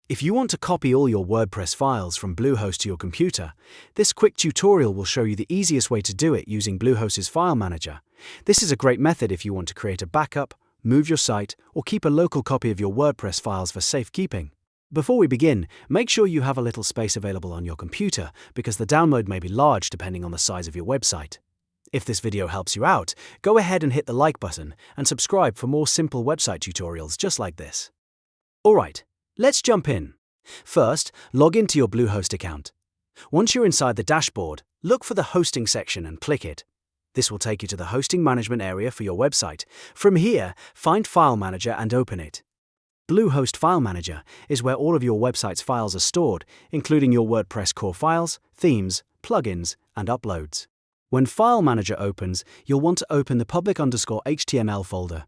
If you want to copy all your WordPress files from Bluehost to your computer, this quick tutorial will show you the easiest way to do it using Bluehost's file manager. This is a great method if you want to create a backup, move your site, or keep a local copy of your WordPress files for safekeeping. Before we begin, make sure you have a little space available on your computer because the download may be large depending on the size of your website. If this video helps you out, go ahead and hit the like button and subscribe for more simple website tutorials just like this. Alright, let's jump in. First, log into your Bluehost account. Once you're inside the dashboard, look for the hosting section and click it. This will take you to the hosting management area for your website. From here, find File Manager and open it. Bluehost File Manager is where all of your website's files are stored, including your WordPress core files, themes, plugins, and uploads. When File Manager opens, you'll want to open the public_HTML folder.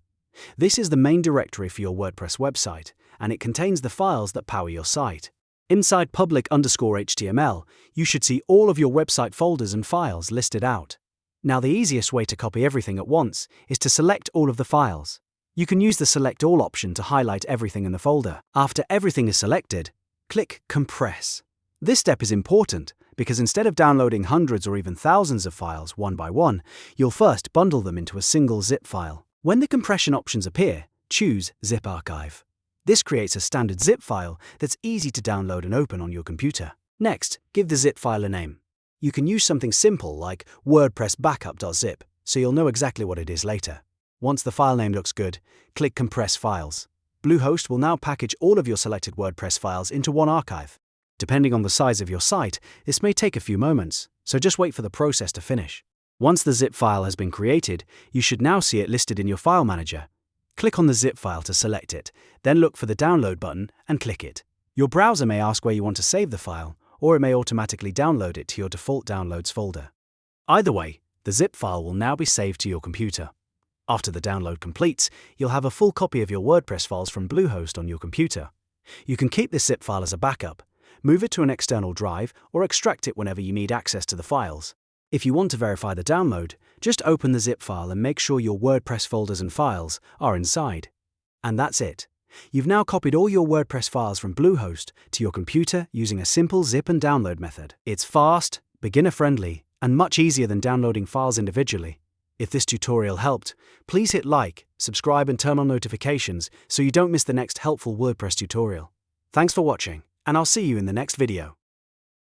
This is the main directory for your WordPress website, and it contains the files that power your site. Inside public_HTML, you should see all of your website folders and files listed out. Now, the easiest way to copy everything at once is to select all of the files. You can use the Select All option to highlight everything in the folder. After everything is selected, click Compress. This step is important because instead of downloading hundreds or even thousands of files one by one, you'll first bundle them into a single zip file. When the compression options appear, choose Zip Archive. This creates a standard zip file that's easy to download and open on your computer. Next, give the zip file a name. You can use something simple like wordpress-backup-date.zip so you'll know exactly what it is later. Once the file name looks good, click Compress Files. Bluehost will now package all of your selected WordPress files into one archive. Depending on the size of your site, this may take a few moments, so just wait for the process to finish. Once the zip file has been created, you should now see it listed in your file manager. Click on the zip file to select it, then look for the download button and click it. Your browser may ask where you want to save the file, or it may automatically download it to your default downloads folder. Either way, the zip file will now be saved to your computer. After the download completes, you'll have a full copy of your WordPress files from Bluehost on your computer. You can keep this zip file as a backup, move it to an external drive, or extract it whenever you need access to the files. If you want to verify the download, just open the zip file and make sure your WordPress folders and files are inside. And that's it. You've now copied all your WordPress files from Bluehost to your computer using a simple zip and download method. It's fast, beginner-friendly, and much easier than downloading files individually. If this tutorial helped, please hit like, subscribe and turn on notifications so you don't miss the next helpful WordPress tutorial. Thanks for watching, and I'll see you in the next video.